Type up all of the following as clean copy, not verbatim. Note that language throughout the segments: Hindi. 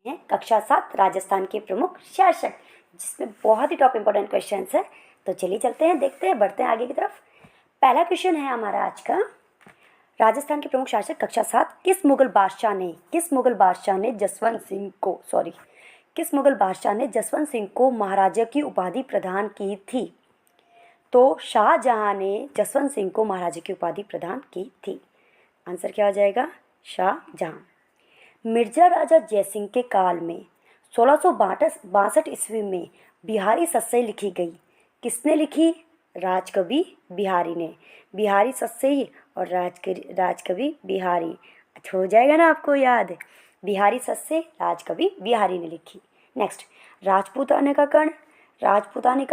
हैं कक्षा 7 राजस्थान के प्रमुख शासक, जिसमें बहुत ही टॉप इम्पोर्टेंट क्वेश्चन है। तो चलिए चलते हैं, देखते हैं, बढ़ते हैं आगे की तरफ। पहला क्वेश्चन है हमारा आज का, राजस्थान के प्रमुख शासक कक्षा 7, किस मुगल बादशाह ने जसवंत सिंह को महाराजा की उपाधि प्रदान की थी? तो शाहजहां ने जसवंत सिंह को महाराजा की उपाधि प्रदान की थी। आंसर क्या हो जाएगा? शाहजहां। मिर्जा राजा जयसिंह के काल में 1662 ईस्वी में बिहारी सस्सई लिखी गई। किसने लिखी? राजकवि बिहारी ने। बिहारी सस्सई और राजकवि बिहारी, अच्छा हो जाएगा ना आपको याद? बिहारी सस्सई, राजकवि बिहारी ने लिखी। नेक्स्ट, राजपूताने का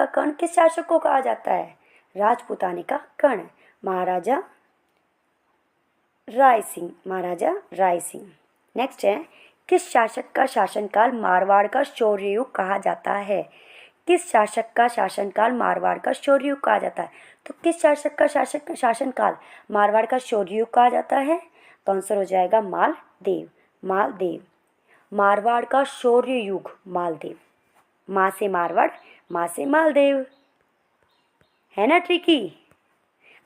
कर्ण किस शासक को कहा जाता है? राजपूताने का कर्ण महाराजा राय सिंह। नेक्स्ट है, किस शासक का शासनकाल मारवाड़ का शौर्ययुग कहा जाता है? किस शासक का शासनकाल मारवाड़ का शौर्ययुग कहा जाता है? तो किस शासक का शासनकाल मारवाड़ का शौर्ययुग कहा जाता है? तो आंसर हो जाएगा मालदेव। मारवाड़ का शौर्ययुग मालदेव। माँ से मारवाड़, माँ से मालदेव, है ना ट्रिकी?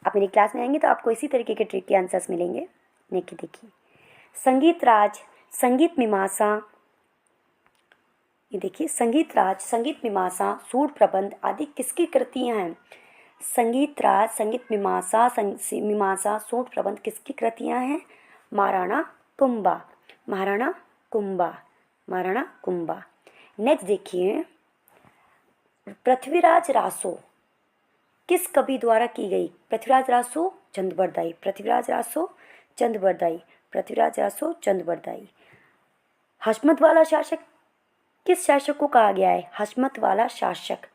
आप मेरी क्लास में आएंगे तो आपको इसी तरीके के ट्रिक के आंसर्स मिलेंगे। देखिए, संगीत राज, संगीत मीमांसा, सूर प्रबंध आदि किसकी कृतियां हैं? संगीत राज, संगीत मीमांसा, सूर प्रबंध किसकी कृतियां हैं? महाराणा कुंबा। नेक्स्ट देखिए, पृथ्वीराज रासो किस कवि द्वारा की गई? पृथ्वीराज रासो चंद बरदाई। हशमत वाला शासक किस शासक को कहा गया है? हशमत वाला शासक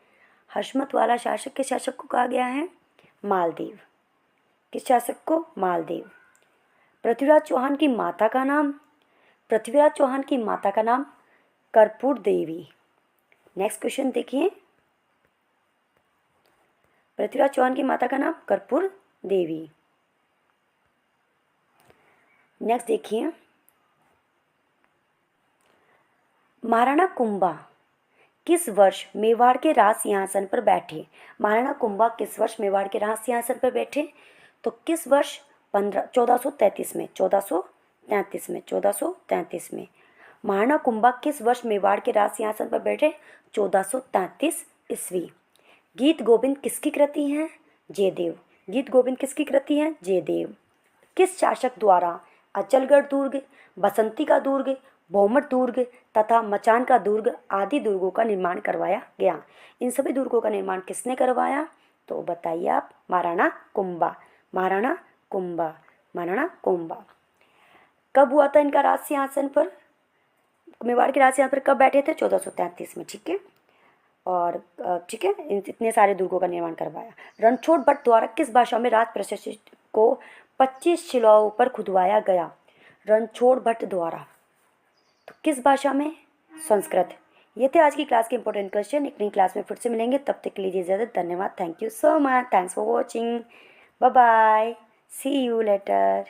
किस शासक को कहा गया है? मालदेव। किस शासक को? मालदेव। पृथ्वीराज चौहान की माता का नाम कर्पूर देवी। नेक्स्ट क्वेश्चन देखिए, पृथ्वीराज चौहान की माता का नाम कर्पूर देवी। नेक्स्ट देखिए, महाराणा कुंभा किस वर्ष मेवाड़ के राज सिंहासन पर बैठे? तो किस वर्ष? 1433 में। महाराणा कुंभा किस वर्ष मेवाड़ के राज सिंहासन पर बैठे? 1433 ईस्वी। गीत गोविंद किसकी कृति है? जयदेव। किस शासक द्वारा अचलगढ़ दुर्ग, बसंती का दुर्ग, भौमट दुर्ग तथा मचान का दुर्ग आदि दुर्गों का निर्माण करवाया गया? इन सभी दुर्गों का निर्माण किसने करवाया? तो बताइए आप। महाराणा कुंभा। कब हुआ था इनका राज सिंहासन पर? मेवाड़ के राज सिंहासन पर कब बैठे थे? 1433 में, ठीक है। और ठीक है, इतने सारे दुर्गों का निर्माण करवाया। रणछोड़ भट्ट द्वारा किस भाषा में राज प्रशस्ति को 25 शिलाओं पर खुदवाया गया? रणछोड़ भट्ट द्वारा, तो किस भाषा में? संस्कृत। ये थे आज की क्लास के इंपॉर्टेंट क्वेश्चन। एक नई क्लास में फिर से मिलेंगे, तब तक के लिए इजाज़त। धन्यवाद। Thank you so much. Thanks for watching. Bye bye. See you letter.